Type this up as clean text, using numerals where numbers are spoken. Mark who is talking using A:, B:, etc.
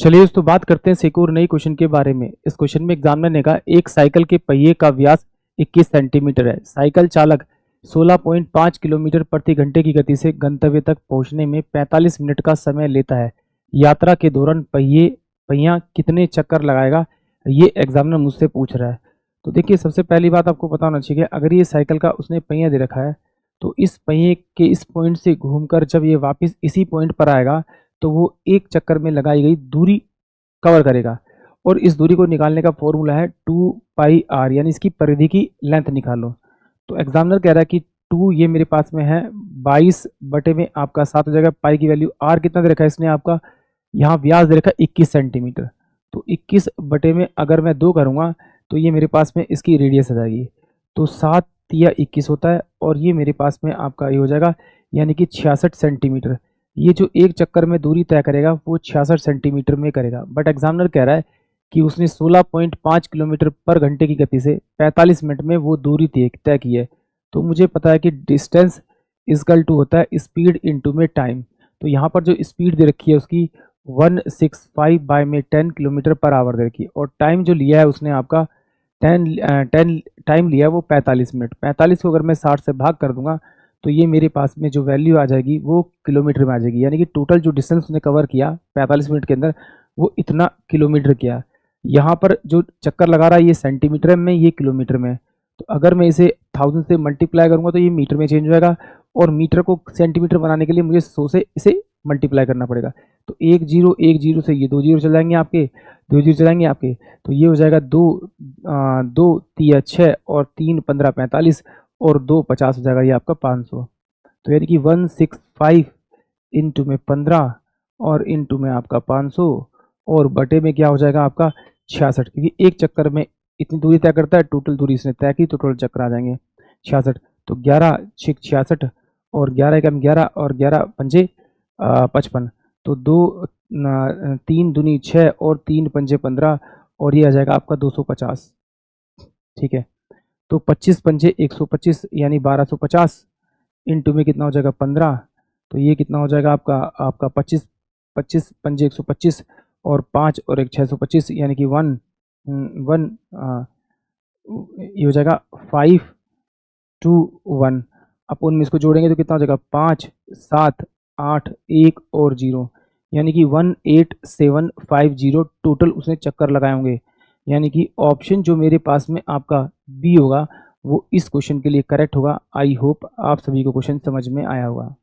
A: चलिए दोस्तों बात करते हैं एक और नई क्वेश्चन के बारे में। इस क्वेश्चन में एग्जामिनर ने कहा एक साइकिल के पहिए का व्यास 21 सेंटीमीटर है। साइकिल चालक 16.5 किलोमीटर प्रति घंटे की गति से गंतव्य तक पहुंचने में 45 मिनट का समय लेता है। यात्रा के दौरान पहिया कितने चक्कर लगाएगा, ये एग्जामिनर मुझसे पूछ रहा है। तो देखिए, सबसे पहली बात आपको पता होना चाहिए, अगर ये साइकिल का उसने पहिया दे रखा है तो इस पहिए के इस पॉइंट से घूमकर जब ये वापस इसी पॉइंट पर आएगा तो वो एक चक्कर में लगाई गई दूरी कवर करेगा। और इस दूरी को निकालने का फॉर्मूला है 2πr, यानी इसकी परिधि की लेंथ निकालो। तो एग्जामिनर कह रहा है कि 2 ये मेरे पास में है 22 बटे में आपका 7 हो जाएगा। पाई की वैल्यू r कितना दे रखा है इसने, आपका यहाँ व्यास दे रखा है 21 सेंटीमीटर। तो 21 बटे में अगर मैं 2 करूँगा तो ये मेरे पास में इसकी रेडियस आ जाएगी। तो 7 या 21 होता है और ये मेरे पास में आपका ये हो जाएगा यानी कि 66 सेंटीमीटर। ये जो एक चक्कर में दूरी तय करेगा वो 66 सेंटीमीटर में करेगा। बट एग्जामिनर कह रहा है कि उसने 16.5 किलोमीटर पर घंटे की गति से 45 मिनट में वो दूरी तय की है। तो मुझे पता है कि डिस्टेंस इजकल टू होता है स्पीड इनटू में टाइम। तो यहाँ पर जो स्पीड दे रखी है उसकी 165 बाय में 10 किलोमीटर पर आवर दे रखी है, और टाइम जो लिया है उसने आपका 10 टाइम लिया है वो 45 मिनट। 45 को अगर मैं 60 से भाग कर दूंगा तो ये मेरे पास में जो वैल्यू आ जाएगी वो किलोमीटर में आ जाएगी। यानी कि टोटल जो डिस्टेंस उसने कवर किया 45 मिनट के अंदर वो इतना किलोमीटर किया। यहाँ पर जो चक्कर लगा रहा है ये सेंटीमीटर में, ये किलोमीटर में। तो अगर मैं इसे 1000 से मल्टीप्लाई करूँगा तो ये मीटर में चेंज हो जाएगा, और मीटर को सेंटीमीटर बनाने के लिए मुझे 100 से इसे मल्टीप्लाई करना पड़ेगा। तो 1 0 से ये 2 0 चल जाएंगे आपके, 2 0 चल जाएंगे आपके। तो ये हो जाएगा 2 3 6 और 3 15 45 और 2 50 हो जाएगा ये आपका 500। तो यानी कि 165 इंटू में 15 और इंटू में आपका 500 और बटे में क्या हो जाएगा आपका 66, क्योंकि एक चक्कर में इतनी दूरी तय करता है। टोटल दूरी इसने तय की तो टोटल चक्कर आ जाएंगे 66। तो 11 6 66 और 11 एकम 11 और 11 पंजे 55। तो 3 दूनी 6 और 3 पंजे 15 और ये आ जाएगा आपका 250। ठीक है, तो 25 पंजे 125 यानी 1250 इंटू में कितना हो जाएगा 15। तो ये कितना हो जाएगा आपका 25 25 पंजे 125 और 5 और 1 625 यानी कि 1 1 ये हो जाएगा 5 2 1। अपन में इसको जोड़ेंगे तो कितना हो जाएगा 5 7 8 1 और 0, यानी कि 18750 टोटल उसने चक्कर लगाए होंगे। यानी कि ऑप्शन जो मेरे पास में आपका बी होगा वो इस क्वेश्चन के लिए करेक्ट होगा। आई होप आप सभी को क्वेश्चन समझ में आया होगा।